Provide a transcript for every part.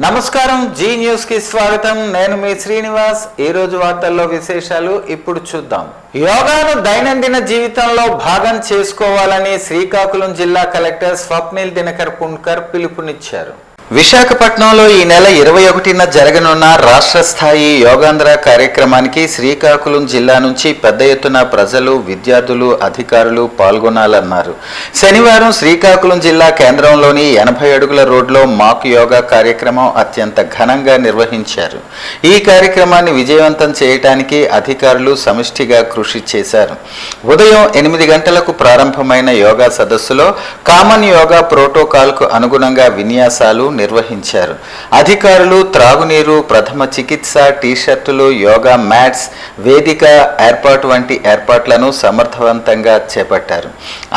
నమస్కారం G news కి స్వాగతం. నేను మీ శ్రీనివాస్. ఈ రోజు వార్తల్లో విశేషాలు ఇప్పుడు చూద్దాం. యోగాను దైనందిన జీవితంలో భాగం చేసుకోవాలని శ్రీకాకుళం జిల్లా కలెక్టర్ స్వప్నిల్ దినకర్ పుణ్కర్ పిలుపునిచ్చారు. విశాఖపట్నంలో ఈ నెల 21న జరగనున్న రాష్ట్ర స్థాయి యోగాంధ్ర కార్యక్రమానికి శ్రీకాకుళం జిల్లా నుంచి పెద్ద ఎత్తున ప్రజలు, విద్యార్థులు, అధికారులు పాల్గొనాలన్నారు. శనివారం శ్రీకాకుళం జిల్లా కేంద్రంలోని 80 అడుగుల రోడ్లో మాక్ యోగా కార్యక్రమం అత్యంత ఘనంగా నిర్వహించారు. ఈ కార్యక్రమాన్ని విజయవంతం చేయడానికి అధికారులు సమిష్టిగా కృషి చేశారు. ఉదయం 8 గంటలకు ప్రారంభమైన యోగా సదస్సులో కామన్ యోగా ప్రోటోకాల్కు అనుగుణంగా విన్యాసాలు నిర్వహించారు. అధికారులు త్రాగునీరు, ప్రథమ చికిత్స, టీషర్టులు, యోగా మ్యాట్స్, వేదిక ఏర్పాటు వంటి ఏర్పాట్లను సమర్థవంతంగా చేపట్టారు.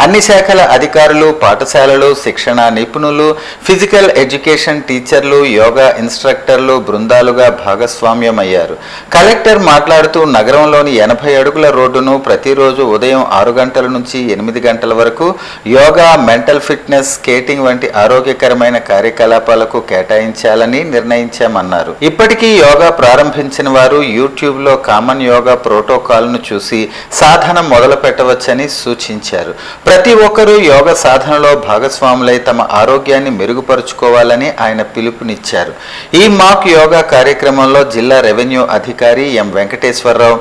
అన్ని శాఖల అధికారులు, పాఠశాలలు, శిక్షణ నిపుణులు, ఫిజికల్ ఎడ్యుకేషన్ టీచర్లు, యోగా ఇన్స్ట్రక్టర్లు బృందాలుగా భాగస్వామ్యమయ్యారు. కలెక్టర్ మాట్లాడుతూ నగరంలోని 80 అడుగుల రోడ్డును ప్రతిరోజు ఉదయం 6 గంటల నుంచి 8 గంటల వరకు యోగా, మెంటల్ ఫిట్నెస్, స్కేటింగ్ వంటి ఆరోగ్యకరమైన కార్యకలాపాలకు కేటాయించాలని నిర్ణయించామన్నారు. ఇప్పటికీ యోగా ప్రారంభించిన వారు యూట్యూబ్లో కామన్ యోగా ప్రోటోకాల్ను చూసి సాధన మొదలు పెట్టవచ్చని సూచించారు. ప్రతి ఒక్కరూ యోగా సాధనలో భాగస్వాములై తమ ఆరోగ్యాన్ని మెరుగుపరుచుకోవాలని ఆయన పిలుపునిచ్చారు. ఈ మాక్ యోగా కార్యక్రమంలో జిల్లా రెవెన్యూ అధికారి ఎం వెంకటేశ్వరరావు,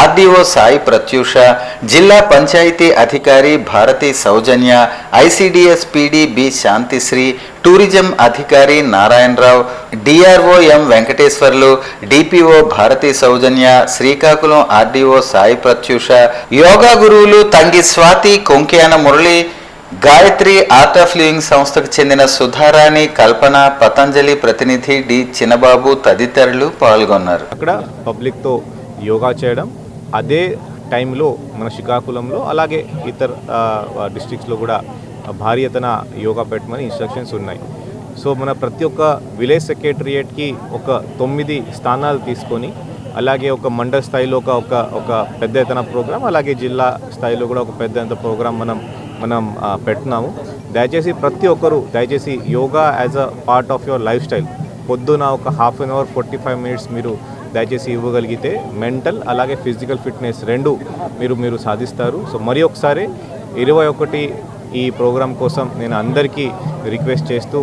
ఆర్డీఓ సాయి ప్రత్యూష, జిల్లా పంచాయతీ అధికారి Bharathi Soujanya, ICDS PD B Santhisri, tourism అధికారి Narayanarao, DRO M Venkateswarlu, DPO Bharathi Soujanya, Srikakulam RDO Sai Pratyusha, yoga గురువులు Thangi Swathi, Konkyana Murali, Gayatri art of living సంస్థకు చెందిన సుధారాణి, కల్పన, పతంజలి ప్రతినిధి డి చిన్నబాబు తదితరులు పాల్గొన్నారు. అక్కడ పబ్లిక్తో యోగా చేయడం, అదే టైంలో మన శ్రీకాకుళంలో అలాగే ఇతర డిస్ట్రిక్ట్స్లో కూడా భారీ ఎత్తున యోగా పెట్టమని ఇన్స్ట్రక్షన్స్ ఉన్నాయి. సో మన ప్రతి ఒక్క విలేజ్ సెక్రటరియేట్కి ఒక 9 స్థానాలు తీసుకొని, అలాగే ఒక మండల స్థాయిలో ఒక పెద్ద ఎత్తున ప్రోగ్రాం, అలాగే జిల్లా స్థాయిలో కూడా ఒక పెద్ద ఎత్తున ప్రోగ్రాం మనం పెడుతున్నాము. దయచేసి ప్రతి ఒక్కరూ yoga as a part of your life style పొద్దున ఒక ½ అన్ అవర్ 45 మినిట్స్ మీరు దయచేసి ఇవ్వగలిగితే మెంటల్ అలాగే ఫిజికల్ ఫిట్నెస్ రెండు మీరు సాధిస్తారు. సో మరి ఒకసారి 21 ఈ ప్రోగ్రాం కోసం నేను అందరికీ రిక్వెస్ట్ చేస్తూ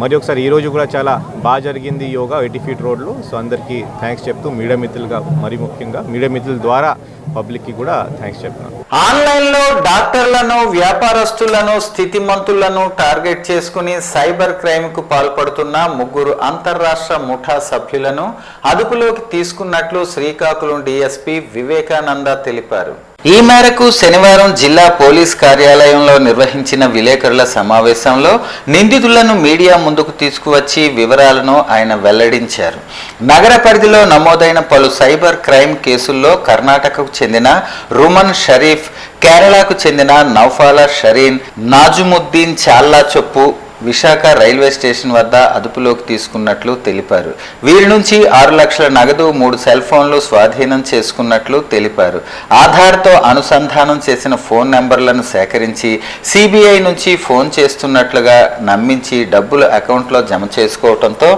మరి ఒకసారి ఈరోజు కూడా చాలా బాగా జరిగింది యోగా 80 ఫీట్ రోడ్లో. సో అందరికీ థ్యాంక్స్ చెప్తూ మీడియా మిత్రులుగా మరి ముఖ్యంగా మీడియా మిత్రుల ద్వారా పబ్లిక్కి కూడా థ్యాంక్స్ చెప్తున్నాను. ఆన్లైన్లో డాక్టర్లను, వ్యాపారస్తులను, స్థితిమంతులను టార్గెట్ చేసుకుని సైబర్ క్రైమ్కు పాల్పడుతున్న 3 అంతర్రాష్ట్ర ముఠా సభ్యులను అదుపులోకి తీసుకున్నట్లు శ్రీకాకుళం డీఎస్పీ వివేకానంద తెలిపారు. ఈ మేరకు శనివారం జిల్లా పోలీస్ కార్యాలయంలో నిర్వహించిన విలేకరుల సమావేశంలో నిందితులను మీడియా ముందుకు తీసుకువచ్చి వివరాలను ఆయన వెల్లడించారు. నగర పరిధిలో నమోదైన పలు సైబర్ క్రైమ్ కేసుల్లో కర్ణాటకకు చెందిన రుమన్ షరీఫ్, కేరళకు చెందిన నౌఫాలా షరీన్, నాజుముద్దీన్ చాల్లా చొప్పు విశాఖ రైల్వే స్టేషన్ వద్ద అదుపులోకి తీసుకున్నట్లు తెలిపారు. వీరి నుంచి 6 లక్షల నగదు, 3 సెల్ ఫోన్లు స్వాధీనం చేసుకున్నట్లు తెలిపారు. ఆధార్తో అనుసంధానం చేసిన ఫోన్ నెంబర్లను సేకరించి సిబిఐ నుంచి ఫోన్ చేస్తున్నట్లుగా నమ్మించి డబ్బులు అకౌంట్లో జమ చేసుకోవడంతో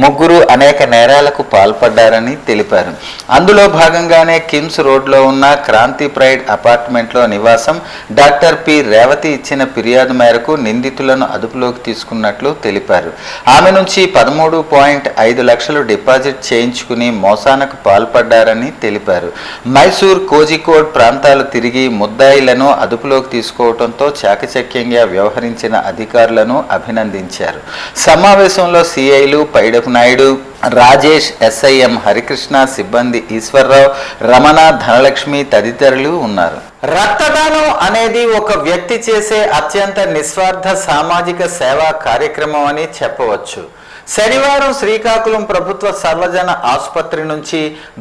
3 అనేక నేరాలకు పాల్పడ్డారని తెలిపారు. అందులో భాగంగానే కిమ్స్ రోడ్లో ఉన్న క్రాంతి ప్రైడ్ అపార్ట్మెంట్లో నివాసం డాక్టర్ పి రేవతి ఇచ్చిన ఫిర్యాదు మేరకు నిందితులను అదుపులోకి తీసుకున్నట్లు తెలిపారు. ఆమె నుంచి 13.5 లక్షలు డిపాజిట్ చేయించుకుని మోసానికి పాల్పడ్డారని తెలిపారు. మైసూర్, కోజికోడ్ ప్రాంతాలు తిరిగి ముద్దాయిలను అదుపులోకి తీసుకోవడంతో చాకచక్యంగా వ్యవహరించిన అధికారులను అభినందించారు. సమావేశంలో సిఐలు పైడపు నాయుడు, రాజేష్, ఎస్ఐఎం హరికృష్ణ, సిబ్బంది ఈశ్వర్రావు, రమణ, ధనలక్ష్మి తదితరులు ఉన్నారు. రక్తదానం అనేది ఒక వ్యక్తి చేసే అత్యంత నిస్వార్థ సామాజిక సేవా కార్యక్రమం అని చెప్పవచ్చు. శనివారం శ్రీకాకుళం ప్రభుత్వ సర్వజన ఆసుపత్రి నుంచి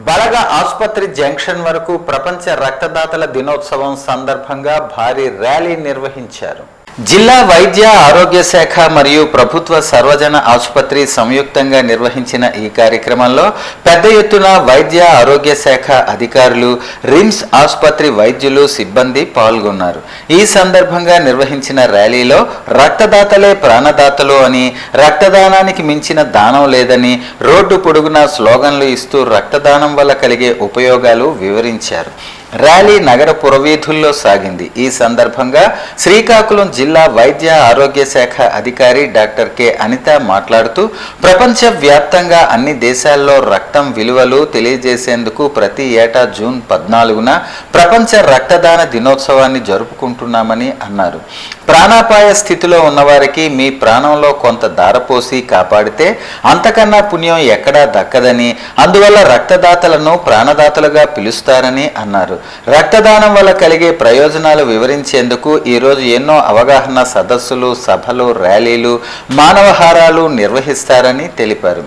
బలగ ఆసుపత్రి జంక్షన్ వరకు ప్రపంచ రక్తదాతల దినోత్సవం సందర్భంగా భారీ ర్యాలీ నిర్వహించారు. జిల్లా వైద్య ఆరోగ్య శాఖ మరియు ప్రభుత్వ సర్వజన ఆసుపత్రి సంయుక్తంగా నిర్వహించిన ఈ కార్యక్రమంలో పెద్ద ఎత్తున వైద్య ఆరోగ్య శాఖ అధికారులు, రిమ్స్ ఆసుపత్రి వైద్యులు, సిబ్బంది పాల్గొన్నారు. ఈ సందర్భంగా నిర్వహించిన ర్యాలీలో రక్తదాతలే ప్రాణదాతలు అని, రక్తదానానికి మించిన దానం లేదని రోడ్డు పొడుగునా స్లోగన్లు ఇస్తూ రక్తదానం వల్ల కలిగే ఉపయోగాలు వివరించారు. ర్యాలీ నగర పురవీధుల్లో సాగింది. ఈ సందర్భంగా శ్రీకాకుళం జిల్లా వైద్య ఆరోగ్య శాఖ అధికారి డాక్టర్ కె అనిత మాట్లాడుతూ, ప్రపంచవ్యాప్తంగా అన్ని దేశాల్లో రక్తం విలువలు తెలియజేసేందుకు ప్రతి ఏటా జూన్ 14న ప్రపంచ రక్తదాన దినోత్సవాన్ని జరుపుకుంటున్నామని అన్నారు. ప్రాణాపాయ స్థితిలో ఉన్నవారికి మీ ప్రాణంలో కొంత దారపోసి కాపాడితే అంతకన్నా పుణ్యం ఎక్కడా దక్కదని, అందువల్ల రక్తదాతలను ప్రాణదాతలుగా పిలుస్తారని అన్నారు. రక్తదానం వల్ల కలిగే ప్రయోజనాలు వివరించేందుకు ఈరోజు ఎన్నో అవగాహన సదస్సులు, సభలు, ర్యాలీలు, మానవహారాలు నిర్వహిస్తారని తెలిపారు.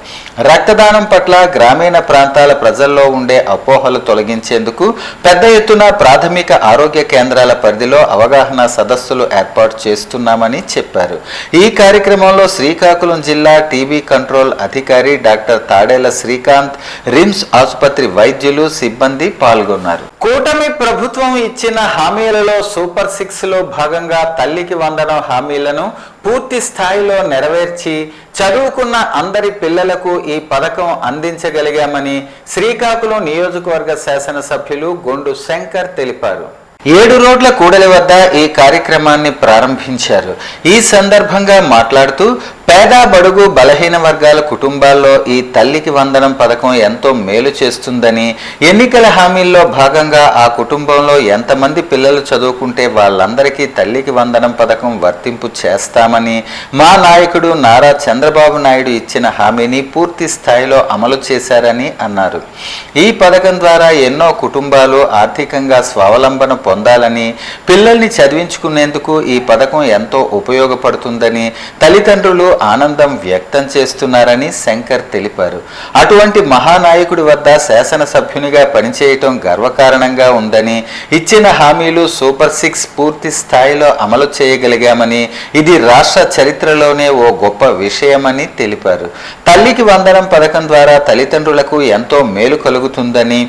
రక్తదానం పట్ల గ్రామీణ ప్రాంతాల ప్రజల్లో ఉండే అపోహలు తొలగించేందుకు పెద్ద ఎత్తున ప్రాథమిక ఆరోగ్య కేంద్రాల పరిధిలో అవగాహన సదస్సులు ఏర్పాటు చేస్తున్నామని చెప్పారు. ఈ కార్యక్రమంలో శ్రీకాకుళం జిల్లా టీబీ కంట్రోల్ అధికారి డాక్టర్ తాడేల శ్రీకాంత్, రిమ్స్ ఆసుపత్రి వైద్యులు, సిబ్బంది పాల్గొన్నారు. కూటమి ప్రభుత్వం ఇచ్చిన హామీలలో సూపర్ 6లో భాగంగా తల్లికి వందనం హామీలను పూర్తి స్థాయిలో నెరవేర్చి చదువుకున్న అందరి పిల్లలకు ఈ పథకం అందించగలిగామని శ్రీకాకుళం నియోజకవర్గ శాసనసభ్యులు గొండు శంకర్ తెలిపారు. 7 రోడ్ల కూడలి వద్ద ఈ కార్యక్రమాన్ని ప్రారంభించారు. ఈ సందర్భంగా మాట్లాడుతూ, పేద బడుగు బలహీన వర్గాల కుటుంబాల్లో ఈ తల్లికి వందనం పథకం ఎంతో మేలు చేస్తుందని, ఎన్నికల హామీల్లో భాగంగా ఆ కుటుంబంలో ఎంతమంది పిల్లలు చదువుకుంటే వాళ్ళందరికీ తల్లికి వందనం పథకం వర్తింపు చేస్తామని, మా నాయకుడు నారా చంద్రబాబు నాయుడు ఇచ్చిన హామీని పూర్తి స్థాయిలో అమలు చేశారని అన్నారు. ఈ పథకం ద్వారా ఎన్నో కుటుంబాలు ఆర్థికంగా స్వావలంబన పొందాలని, పిల్లల్ని చదివించుకునేందుకు ఈ పథకం ఎంతో ఉపయోగపడుతుందని తల్లిదండ్రులు ఆనందం వ్యక్తం చేస్తున్నారని శంకర్ తెలిపారు. అటువంటి మహానాయకుడి వద్ద శాసనసభ్యునిగా పనిచేయటం గర్వకారణంగా ఉందని, ఇచ్చిన హామీలు సూపర్ 6 పూర్తి స్థాయిలో అమలు చేయగలిగామని, ఇది రాష్ట్ర చరిత్రలోనే ఓ గొప్ప విషయమని తెలిపారు. తల్లికి వందనం పథకం ద్వారా తల్లిదండ్రులకు ఎంతో మేలు కలుగుతుందని,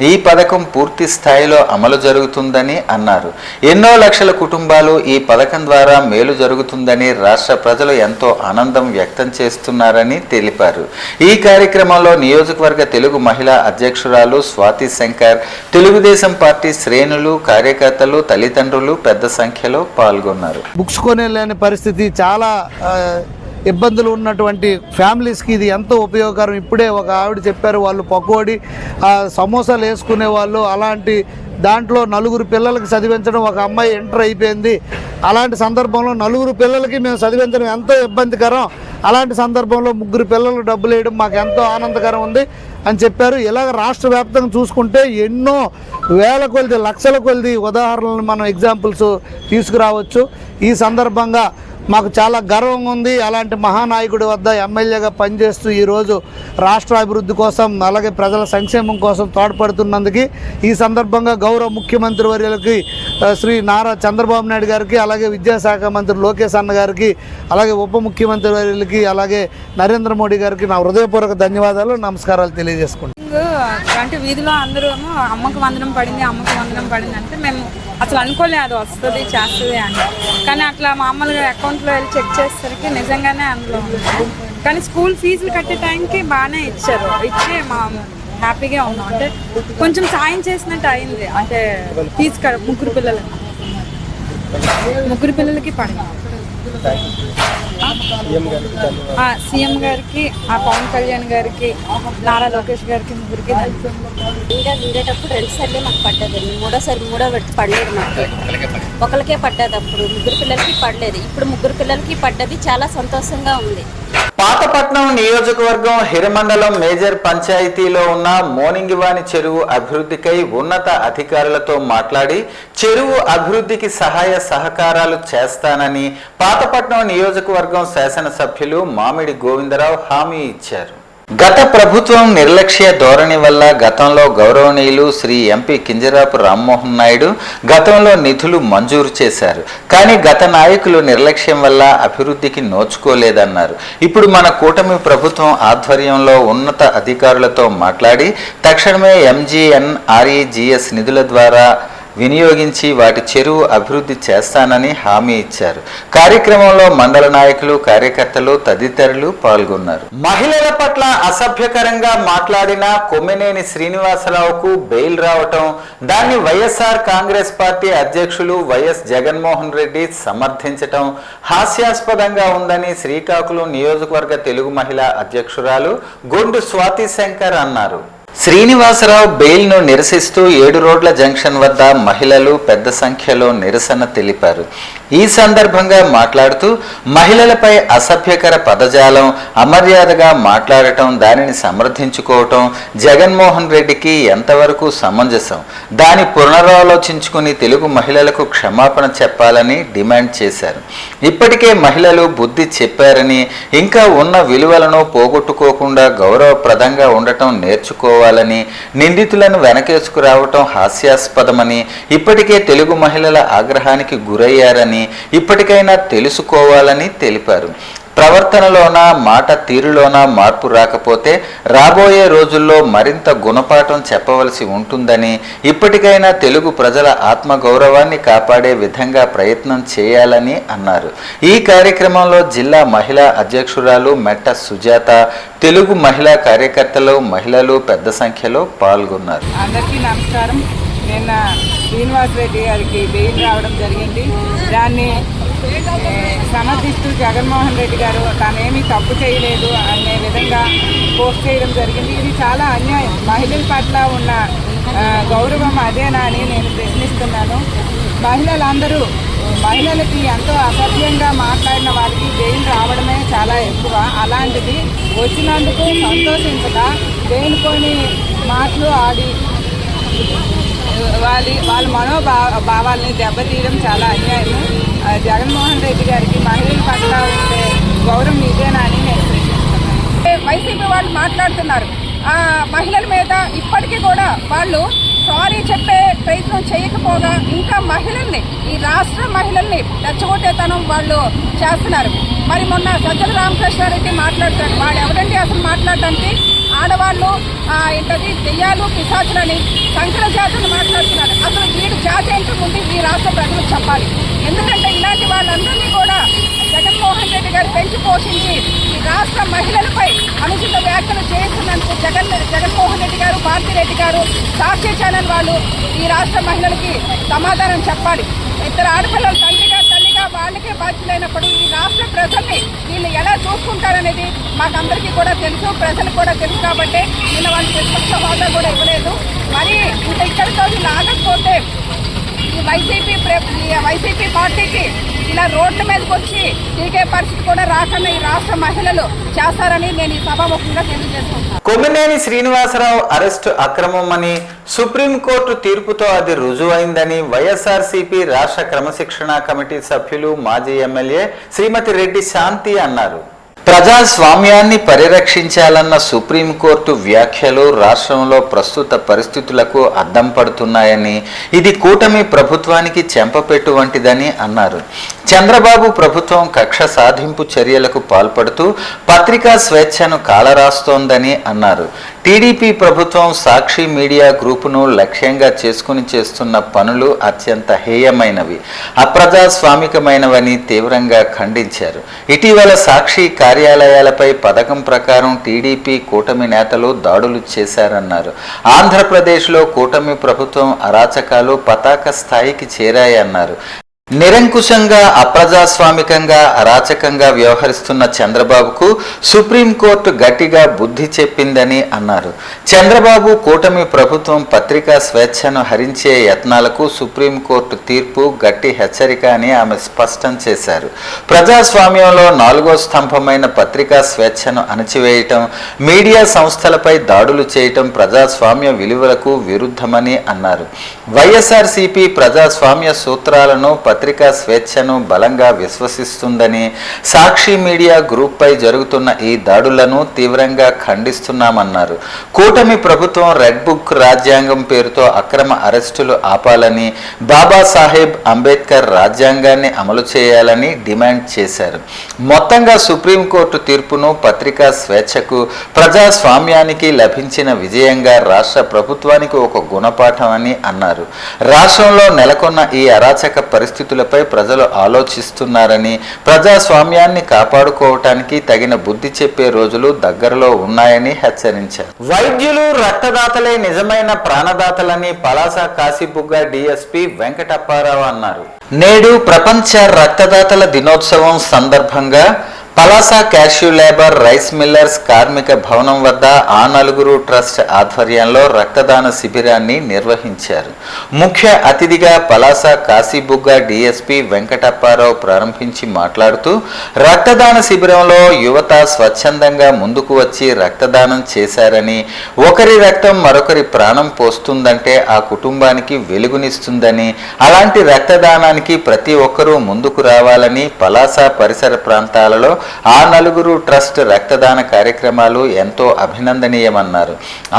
ఈ పథకం పూర్తి స్థాయిలో అమలు జరుగుతుందని అన్నారు. ఎన్నో లక్షల కుటుంబాలు ఈ పథకం ద్వారా మేలు జరుగుతుందని రాష్ట్ర ప్రజలు ఎంతో ఆనందం వ్యక్తం చేస్తున్నారని తెలిపారు. ఈ కార్యక్రమంలో నియోజకవర్గ తెలుగు మహిళా అధ్యక్షురాలు స్వాతి శంకర్, తెలుగుదేశం పార్టీ శ్రేణులు, కార్యకర్తలు, తల్లిదండ్రులు పెద్ద సంఖ్యలో పాల్గొన్నారు. బుక్స్ కొనేలేని పరిస్థితి, చాలా ఇబ్బందులు ఉన్నటువంటి ఫ్యామిలీస్కి ఇది ఎంతో ఉపయోగకరం. ఇప్పుడే ఒక ఆవిడ చెప్పారు, వాళ్ళు పకోడీ సమోసాలు వేసుకునే వాళ్ళు, అలాంటి దాంట్లో 4 పిల్లలకి చదివించడం, ఒక అమ్మాయి ఎంటర్ అయిపోయింది. అలాంటి సందర్భంలో 4 పిల్లలకి మేము చదివించడం ఎంతో ఇబ్బందికరం. అలాంటి సందర్భంలో 3 పిల్లలు డబ్బులు వేయడం మాకు ఎంతో ఆనందకరం ఉంది అని చెప్పారు. ఇలాగ రాష్ట్ర వ్యాప్తంగా చూసుకుంటే ఎన్నో వేల కొలది, లక్షల కొలది ఉదాహరణలు మనం ఎగ్జాంపుల్స్ తీసుకురావచ్చు. ఈ సందర్భంగా మాకు చాలా గర్వంగా ఉంది. అలాంటి మహానాయకుడి వద్ద ఎమ్మెల్యేగా పనిచేస్తూ ఈరోజు రాష్ట్ర అభివృద్ధి కోసం, అలాగే ప్రజల సంక్షేమం కోసం తోడ్పడుతున్నందుకు ఈ సందర్భంగా గౌరవ ముఖ్యమంత్రి వర్యులకి శ్రీ నారా చంద్రబాబు నాయుడు గారికి, అలాగే విద్యాశాఖ మంత్రి లోకేష్ అన్న గారికి, అలాగే ఉప ముఖ్యమంత్రి వర్యులకి, అలాగే నరేంద్ర మోడీ గారికి నా హృదయపూర్వక ధన్యవాదాలు, నమస్కారాలు తెలియజేసుకుంటాను. అంటే వీధిలో అందరూ అమ్మకు వందనం పడింది, అమ్మకు వందనం పడింది అంటే మేము అసలు అనుకోలేదు అది వస్తుంది చేస్తుంది అని. కానీ అట్లా మామూలుగా అకౌంట్లో వెళ్ళి చెక్ చేసేసరికి నిజంగానే అందులో ఉంది. కానీ స్కూల్ ఫీజులు కట్టే టైంకి బాగానే ఇచ్చారు, ఇచ్చి మా హ్యాపీగా ఉన్నాం. అంటే కొంచెం సాయం చేసినట్టు అయింది. అంటే ఫీజు ముగ్గురు పిల్లలకి పడింది. సీఎం గారికి, పవన్ కళ్యాణ్ గారికి, నారా లోకేష్ గారికి, ముగ్గురికి ఇంకా ఉండేటప్పుడు 2 సార్లే మాకు పడ్డది. మూడో పడలేదు మాకు, ఒకరికే పడ్డది. అప్పుడు 3 పిల్లలకి పడలేదు, ఇప్పుడు 3 పిల్లలకి పడ్డది. చాలా సంతోషంగా ఉంది. పాతపట్నం నియోజకవర్గం హిరమండలం మేజర్ పంచాయతీలో ఉన్న మోనింగివాని చెరువు అభివృద్ధికై ఉన్నత అధికారులతో మాట్లాడి చెరువు అభివృద్ధికి సహాయ సహకారాలు చేస్తానని పాతపట్నం నియోజకవర్గం శాసనసభ్యులు మామిడి గోవిందరావు హామీ ఇచ్చారు. గత ప్రభుత్వం నిర్లక్ష్య ధోరణి వల్ల గతంలో గౌరవనీయులు శ్రీ ఎంపీ కింజరాపు రామ్మోహన్ నాయుడు గతంలో నిధులు మంజూరు చేశారు. కానీ గత నాయకులు నిర్లక్ష్యం వల్ల అభివృద్ధికి నోచుకోలేదన్నారు. ఇప్పుడు మన కూటమి ప్రభుత్వం ఆధ్వర్యంలో ఉన్నత అధికారులతో మాట్లాడి తక్షణమే MGNREGS నిధుల ద్వారా వినియోగించి వాటి చెరువు అభివృద్ధి చేస్తానని హామీ ఇచ్చారు. కార్యక్రమంలో మండల నాయకులు, కార్యకర్తలు తదితరులు పాల్గొన్నారు. మహిళల పట్ల అసభ్యకరంగా మాట్లాడిన కొమ్మినేని శ్రీనివాసరావుకు బెయిల్ రావటం, దాన్ని వైఎస్ఆర్ కాంగ్రెస్ పార్టీ అధ్యక్షులు వైఎస్ జగన్మోహన్ రెడ్డి సమర్థించటం హాస్యాస్పదంగా ఉందని శ్రీకాకుళం నియోజకవర్గ తెలుగు మహిళా అధ్యక్షురాలు గొండు స్వాతి శంకర్ అన్నారు. శ్రీనివాసరావు బెయిల్ను నిరసిస్తూ 7 రోడ్ల జంక్షన్ వద్ద మహిళలు పెద్ద సంఖ్యలో నిరసన తెలిపారు. ఈ సందర్భంగా మాట్లాడుతూ మహిళలపై అసభ్యకర పదజాలం, అమర్యాదగా మాట్లాడటం, దానిని సమర్థించుకోవటం జగన్మోహన్ రెడ్డికి ఎంతవరకు సమంజసం, దాన్ని పునరాలోచించుకుని తెలుగు మహిళలకు క్షమాపణ చెప్పాలని డిమాండ్ చేశారు. ఇప్పటికే మహిళలు బుద్ధి చెప్పారని, ఇంకా ఉన్న విలువలను పోగొట్టుకోకుండా గౌరవప్రదంగా ఉండటం నేర్చుకోవాలని, నిందితులను వెనకేసుకురావటం హాస్యాస్పదమని, ఇప్పటికే తెలుగు మహిళల ఆగ్రహానికి గురయ్యారని, ఇప్పటికైనా తెలుసుకోవాలని తెలిపారు. ప్రవర్తనలోన, మాట తీరులోన మార్పు రాకపోతే రాబోయే రోజుల్లో మరింత గుణపాఠం చెప్పవలసి ఉంటుందని, ఇప్పటికైనా తెలుగు ప్రజల ఆత్మగౌరవాన్ని కాపాడే విధంగా ప్రయత్నం చేయాలని అన్నారు. ఈ కార్యక్రమంలో జిల్లా మహిళా అధ్యక్షురాలు మెట్ట సుజాత, తెలుగు మహిళా కార్యకర్తలు, మహిళలు పెద్ద సంఖ్యలో పాల్గొన్నారు. అందరికీ నమస్కారం. నిన్న శ్రీనివాసరెడ్డి గారికి బెయిల్ రావడం జరిగింది. దాన్ని సమర్థిస్తూ జగన్మోహన్ రెడ్డి గారు తానేమీ తప్పు చేయలేదు అనే విధంగా పోస్ట్ చేయడం జరిగింది. ఇది చాలా అన్యాయం. మహిళల పట్ల ఉన్న గౌరవం అదేనా అని నేను ప్రశ్నిస్తున్నాను. మహిళలందరూ మహిళలకి ఎంతో అసభ్యంగా మాట్లాడిన వాళ్ళకి బెయిల్ రావడమే చాలా ఎక్కువ. అలాంటిది వచ్చినందుకు సంతోషించగా దేనికొని మాటలు ఆడి వాళ్ళ మనోభావాల్ని దెబ్బతీయడం చాలా అన్యాయం. జగన్మోహన్ రెడ్డి గారికి మహిళల పట్ల ఉండే గౌరవం ఇదేనా అని నేను ప్రశ్నిస్తున్నాను. వైసీపీ వాళ్ళు మాట్లాడుతున్నారు మహిళల మీద. ఇప్పటికీ కూడా వాళ్ళు సారీ చెప్పే ప్రయత్నం చేయకపోగా ఇంకా మహిళల్ని, ఈ రాష్ట్ర మహిళల్ని రెచ్చగొట్టేతనం వాళ్ళు చేస్తున్నారు. మరి మొన్న సజ్జల రామకృష్ణారెడ్డి మాట్లాడుతాడు. వాడు ఎవరండి అసలు మాట్లాడడానికి? ఆడవాళ్ళు ఏంటది దెయ్యాలు, పిశాచులని, సంకర జాతులు మాట్లాడుతున్నారు. అసలు వీడు జాతి ఏంటో ముందు ఈ రాష్ట్ర ప్రజలకు చెప్పాలి. ఎందుకంటే ఇలాంటి వాళ్ళందరినీ కూడా జగన్మోహన్ రెడ్డి గారు పెంచి పోషించి ఈ రాష్ట్ర మహిళలపై అనుచిత వ్యాఖ్యలు చేస్తున్నందుకు జగన్మోహన్ రెడ్డి గారు, భారతిరెడ్డి గారు, సాక్షి ఛానల్ వాళ్ళు ఈ రాష్ట్ర మహిళలకి సమాధానం చెప్పాలి. ఇద్దరు ఆడపిల్లలు తల్లిగా వాళ్ళకే బాధ్యులైనప్పుడు ఈ రాష్ట్ర ప్రజల్ని వీళ్ళు ఎలా చూసుకుంటారనేది మాకందరికీ కూడా తెలుసు, ప్రజలకు కూడా తెలుసు. కాబట్టి నిన్న వాళ్ళు ప్రతిపక్ష హోదా కూడా ఇవ్వలేదు. మరి ఇంకా ఇక్కడితో వీళ్ళు ఆగకపోతే ఈ వైసీపీ పార్టీకి ఇలా రోడ్ల మీదకి వచ్చి దిగే పరిస్థితి కూడా రాకుండా ఈ రాష్ట్ర మహిళలు చేస్తారని నేను ఈ సభాముఖంగా తెలియజేస్తున్నాను. కొమ్మినేని శ్రీనివాసరావు అరెస్టు అక్రమమని, సుప్రీంకోర్టు తీర్పుతో అది రుజువైందని వైఎస్ఆర్సీపీ రాష్ట్ర క్రమశిక్షణ కమిటీ సభ్యులు, మాజీ ఎమ్మెల్యే శ్రీమతి రెడ్డి శాంతి అన్నారు. ప్రజాస్వామ్యాన్ని పరిరక్షించాలన్న సుప్రీంకోర్టు వ్యాఖ్యలు రాష్ట్రంలో ప్రస్తుత పరిస్థితులకు అద్దం పడుతున్నాయని, ఇది కూటమి ప్రభుత్వానికి చెంపపెట్టు వంటిదని అన్నారు. చంద్రబాబు ప్రభుత్వం కక్ష సాధింపు చర్యలకు పాల్పడుతూ పత్రికా స్వేచ్ఛను కాలరాస్తోందని అన్నారు. టీడీపీ ప్రభుత్వం సాక్షి మీడియా గ్రూపును లక్ష్యంగా చేసుకుని చేస్తున్న పనులు అత్యంత హేయమైనవి, అప్రజాస్వామికమైనవని తీవ్రంగా ఖండించారు. ఇటీవల సాక్షి కార్యాలయాలపై పథకం ప్రకారం టీడీపీ కూటమి నేతలు దాడులు చేశారన్నారు. ఆంధ్రప్రదేశ్లో కూటమి ప్రభుత్వం అరాచకాలు పతాక స్థాయికి చేరాయన్నారు. నిరంకుశంగా, అప్రజాస్వామికంగా, అరాచకంగా వ్యవహరిస్తున్న చంద్రబాబుకు సుప్రీంకోర్టు గట్టిగా బుద్ధి చెప్పిందని అన్నారు. చంద్రబాబు కూటమి ప్రభుత్వం పత్రికా స్వేచ్ఛను హరించే యత్నాలకు సుప్రీంకోర్టు తీర్పు గట్టి హెచ్చరిక అని ఆమె స్పష్టం చేశారు. ప్రజాస్వామ్యంలో 4వ స్తంభమైన పత్రికా స్వేచ్ఛను అణచివేయటం, మీడియా సంస్థలపై దాడులు చేయటం ప్రజాస్వామ్య విలువలకు విరుద్ధమని అన్నారు. వైఎస్ఆర్సీపీ ప్రజాస్వామ్య సూత్రాలను పత్రికా స్వేచ్ఛను బలంగా విశ్వసిస్తుందని, సాక్షి మీడియా గ్రూప్పై జరుగుతున్న ఈ దాడులను తీవ్రంగా ఖండిస్తున్నామన్నారు. కూటమి ప్రభుత్వం రెడ్ బుక్ రాజ్యాంగం పేరుతో అక్రమ అరెస్టులు ఆపాలని, బాబాసాహెబ్ అంబేద్కర్ రాజ్యాంగాన్ని అమలు చేయాలని డిమాండ్ చేశారు. మొత్తంగా సుప్రీంకోర్టు తీర్పును పత్రికా స్వేచ్ఛకు, ప్రజాస్వామ్యానికి లభించిన విజయంగా రాష్ట్ర ప్రభుత్వానికి ఒక గుణపాఠం అని అన్నారు. రాష్ట్రంలో నెలకొన్న ఈ అరాచక పరిస్థితులపై ప్రజలు ఆలోచిస్తున్నారని, ప్రజాస్వామ్యాన్ని కాపాడుకోవటానికి తగిన బుద్ధి చెప్పే రోజులు దగ్గరలో ఉన్నాయని హెచ్చరించారు. వైద్యులు రక్తదాతలే నిజమైన ప్రాణదాతలని పలాస కాశీబుగ్గ డిఎస్పి వెంకటప్పారావు అన్నారు. నేడు ప్రపంచ రక్తదాతల దినోత్సవం సందర్భంగా Palasa cashew labour rice millers కార్మిక భవనం వద్ద ఆ నలుగురు ట్రస్ట్ ఆధ్వర్యంలో రక్తదాన శిబిరాన్ని నిర్వహించారు. ముఖ్య అతిథిగా పలాస కాశీబుగ్గ డిఎస్పి వెంకటప్పారావు ప్రారంభించి మాట్లాడుతూ, రక్తదాన శిబిరంలో యువత స్వచ్ఛందంగా ముందుకు వచ్చి రక్తదానం చేశారని, ఒకరి రక్తం మరొకరి ప్రాణం పోస్తుందంటే ఆ కుటుంబానికి వెలుగునిస్తుందని, అలాంటి రక్తదానానికి ప్రతి ఒక్కరూ ముందుకు రావాలని, పలాస పరిసర ప్రాంతాలలో ఆ నలుగురు ట్రస్ట్ రక్తదాన కార్యక్రమాలు ఎంతో అభినందనీయమన్నారు.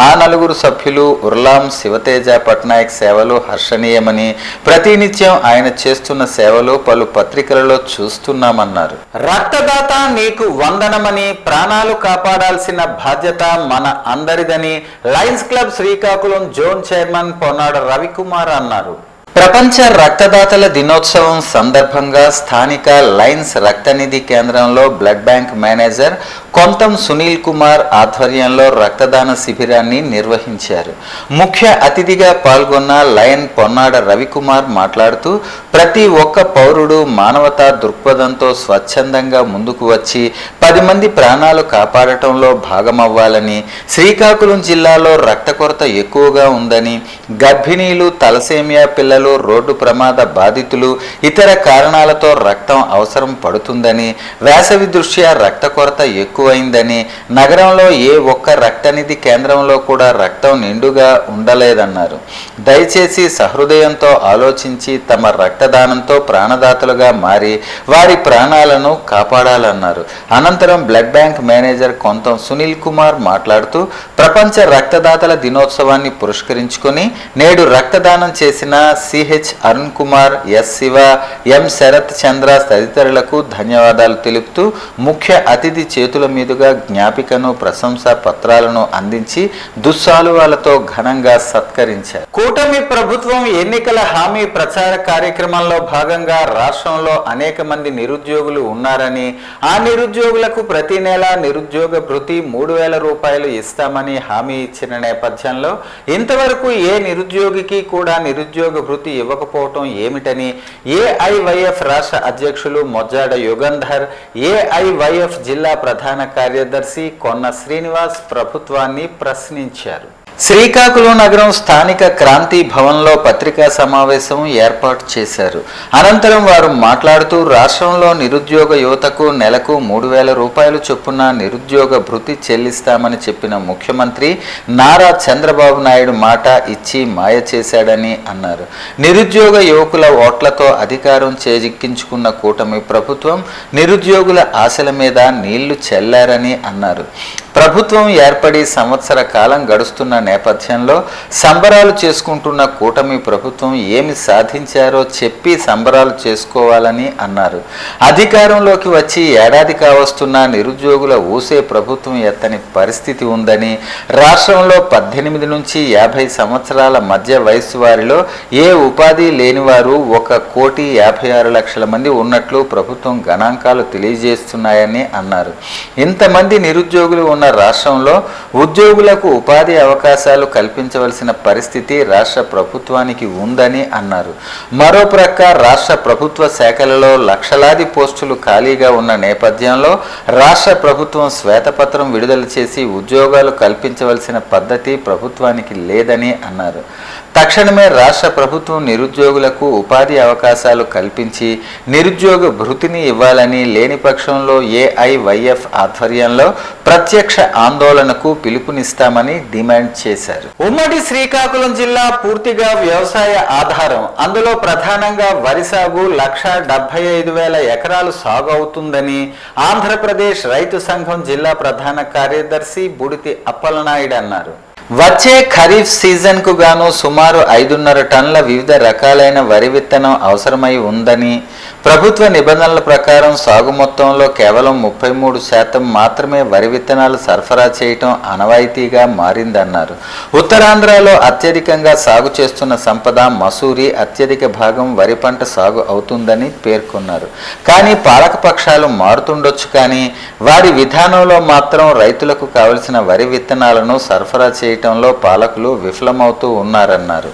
ఆ నలుగురు సభ్యులు ఉర్లాం శివతేజ పట్నాయక్ సేవలు హర్షణీయమని, ప్రతినిత్యం ఆయన చేస్తున్న సేవలు పలు పత్రికలలో చూస్తున్నామన్నారు. రక్తదాత నీకు వందనమని, ప్రాణాలు కాపాడాల్సిన బాధ్యత మన అందరిదని lions club Srikakulam zone chairman Ponnada Ravikumar అన్నారు. ప్రపంచ రక్తదాతల దినోత్సవం సందర్భంగా స్థానిక లయన్స్ రక్తనిధి కేంద్రంలో blood bank manager Kontham Sunil Kumar ఆధ్వర్యంలో రక్తదాన శిబిరాన్ని నిర్వహించారు. ముఖ్య అతిథిగా పాల్గొన్న లయన్ పొన్నాడ రవికుమార్ మాట్లాడుతూ, ప్రతి ఒక్క పౌరుడు మానవతా దృక్పథంతో స్వచ్ఛందంగా ముందుకు వచ్చి 10 మంది ప్రాణాలు కాపాడటంలో భాగమవ్వాలని, శ్రీకాకుళం జిల్లాలో రక్త కొరత ఎక్కువగా ఉందని, గర్భిణీలు, తలసేమియా పిల్లలు, రోడ్డు ప్రమాద బాధితులు, ఇతర కారణాలతో రక్తం అవసరం పడుతుందని, వేసవి దృష్ట్యా రక్త కొరత ఎక్కువైందని, నగరంలో ఏ ఒక్క రక్తనిధి కేంద్రంలో కూడా రక్తం నిండుగా ఉండలేదన్నారు. దయచేసి సహృదయంతో ఆలోచించి తమ రక్తదానంతో ప్రాణదాతలుగా మారి వారి ప్రాణాలను కాపాడాలన్నారు. అనంతరం blood bank manager Kontham Sunil Kumar మాట్లాడుతూ, ప్రపంచ రక్తదాతల దినోత్సవాన్ని పురస్కరించుకొని నేడు రక్తదానం చేసిన సిహెచ్ అరుణ్ కుమార్, ఎస్ శివ, ఎం శరత్ చంద్ర తదితరులకు ధన్యవాదాలు తెలుపుతూ ముఖ్య అతిథి చేతుల మీదుగా జ్ఞాపికను, ప్రశంసా పత్రాలను అందించి దుస్సాలువాలతో ఘనంగా సత్కరించారు. కూటమి ప్రభుత్వం ఎన్నికల హామీ ప్రచార కార్యక్రమంలో భాగంగా రాష్ట్రంలో అనేక మంది నిరుద్యోగులు ఉన్నారని, ఆ నిరుద్యోగులకు ప్రతి నెల నిరుద్యోగ భృతి 3,000 రూపాయలు ఇస్తామని హామీ ఇచ్చిన నేపథ్యంలో ఇంతవరకు ఏ నిరుద్యోగికి కూడా నిరుద్యోగ భృతి ఇవ్వకపోవటం ఏమిటని ఏఐవైఎఫ్ రాష్ట్ర అధ్యక్షులు మొజ్జాడ యుగంధర్, ఏఐవైఎఫ్ జిల్లా ప్రధాన కార్యదర్శి కొన్న శ్రీనివాస్ ప్రభుత్వాన్ని ప్రశ్నించారు. శ్రీకాకుళం నగరం స్థానిక క్రాంతి భవన్లో పత్రికా సమావేశం ఏర్పాటు చేశారు. అనంతరం వారు మాట్లాడుతూ, రాష్ట్రంలో నిరుద్యోగ యువతకు నెలకు 3,000 రూపాయలు చొప్పున నిరుద్యోగ భృతి చెల్లిస్తామని చెప్పిన ముఖ్యమంత్రి నారా చంద్రబాబు నాయుడు మాట ఇచ్చి మాయ చేశాడని అన్నారు. నిరుద్యోగ యువకుల ఓట్లతో అధికారం చేజిక్కించుకున్న కూటమి ప్రభుత్వం నిరుద్యోగుల ఆశల మీద నీళ్లు చెల్లారని అన్నారు. ప్రభుత్వం ఏర్పడి సంవత్సర కాలం గడుస్తున్న నేపథ్యంలో సంబరాలు చేసుకుంటున్న కూటమి ప్రభుత్వం ఏమి సాధించారో చెప్పి సంబరాలు చేసుకోవాలని అన్నారు. అధికారంలోకి వచ్చి ఏడాది కావస్తున్న నిరుద్యోగుల ఊసే ప్రభుత్వం ఎత్తని పరిస్థితి ఉందని, రాష్ట్రంలో 18 నుంచి 50 సంవత్సరాల మధ్య వయసు వారిలో ఏ ఉపాధి లేనివారు 1,56,00,000 మంది ఉన్నట్లు ప్రభుత్వం గణాంకాలు తెలియజేస్తున్నాయని అన్నారు. ఇంతమంది నిరుద్యోగులు ఉన్న రాష్ట్రంలో ఉద్యోగులకు ఉపాధి అవకాశాలు కల్పించవలసిన పరిస్థితి రాష్ట్ర ప్రభుత్వానికి ఉందని అన్నారు. మరోప్రక్క రాష్ట్ర ప్రభుత్వ శాఖలలో లక్షలాది పోస్టులు ఖాళీగా ఉన్న నేపథ్యంలో రాష్ట్ర ప్రభుత్వం శ్వేతపత్రం విడుదల చేసి ఉద్యోగాలు కల్పించవలసిన పద్ధతి ప్రభుత్వానికి లేదని అన్నారు. తక్షణమే రాష్ట్ర ప్రభుత్వం నిరుద్యోగులకు ఉపాధి అవకాశాలు కల్పించి నిరుద్యోగ భృతిని ఇవ్వాలని, లేని పక్షంలో ఏఐవైఎఫ్ ఆధ్వర్యంలో ప్రత్యక్ష ఆందోళనకు పిలుపునిస్తామని డిమాండ్ చేశారు. ఉమ్మడి శ్రీకాకుళం జిల్లా పూర్తిగా వ్యవసాయ ఆధారం. అందులో ప్రధానంగా వరి సాగు 1,75,000 ఎకరాలు సాగు అవుతుందని ఆంధ్రప్రదేశ్ రైతు సంఘం జిల్లా ప్రధాన కార్యదర్శి బుడితి అప్పలనాయుడు అన్నారు. వచ్చే ఖరీఫ్ సీజన్కు గాను సుమారు 5.5 టన్నుల వివిధ రకాలైన వరి విత్తనం అవసరమై ఉందని, ప్రభుత్వ నిబంధనల ప్రకారం సాగు మొత్తంలో కేవలం 33% మాత్రమే వరి విత్తనాలు సరఫరా చేయటం ఆనవాయితీగా మారిందన్నారు. ఉత్తరాంధ్రలో అత్యధికంగా సాగు చేస్తున్న సంపద మసూరి, అత్యధిక భాగం వరి పంట సాగు అవుతుందని పేర్కొన్నారు. కానీ పాలకపక్షాలు మారుతుండొచ్చు, కానీ వారి విధానంలో మాత్రం రైతులకు కావలసిన వరి విత్తనాలను సరఫరా చేయటంలో పాలకులు విఫలమవుతూ ఉన్నారన్నారు.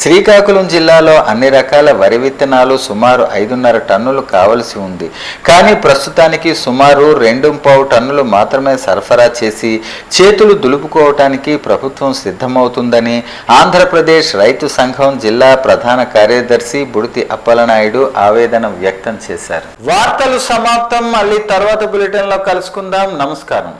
శ్రీకాకుళం జిల్లాలో అన్ని రకాల వరి విత్తనాలు సుమారు 5.5 టన్నులు కావలసి ఉంది. కానీ ప్రస్తుతానికి సుమారు 2.5 టన్నులు మాత్రమే సరఫరా చేసి చేతులు దులుపుకోవటానికి ప్రభుత్వం సిద్ధమవుతుందని ఆంధ్రప్రదేశ్ రైతు సంఘం జిల్లా ప్రధాన కార్యదర్శి బుడితి అప్పలనాయుడు ఆవేదన వ్యక్తం చేశారు. వార్తలు సమాప్తం. మళ్ళీ తర్వాత బులెటిన్లో కలుసుకుందాం. నమస్కారం.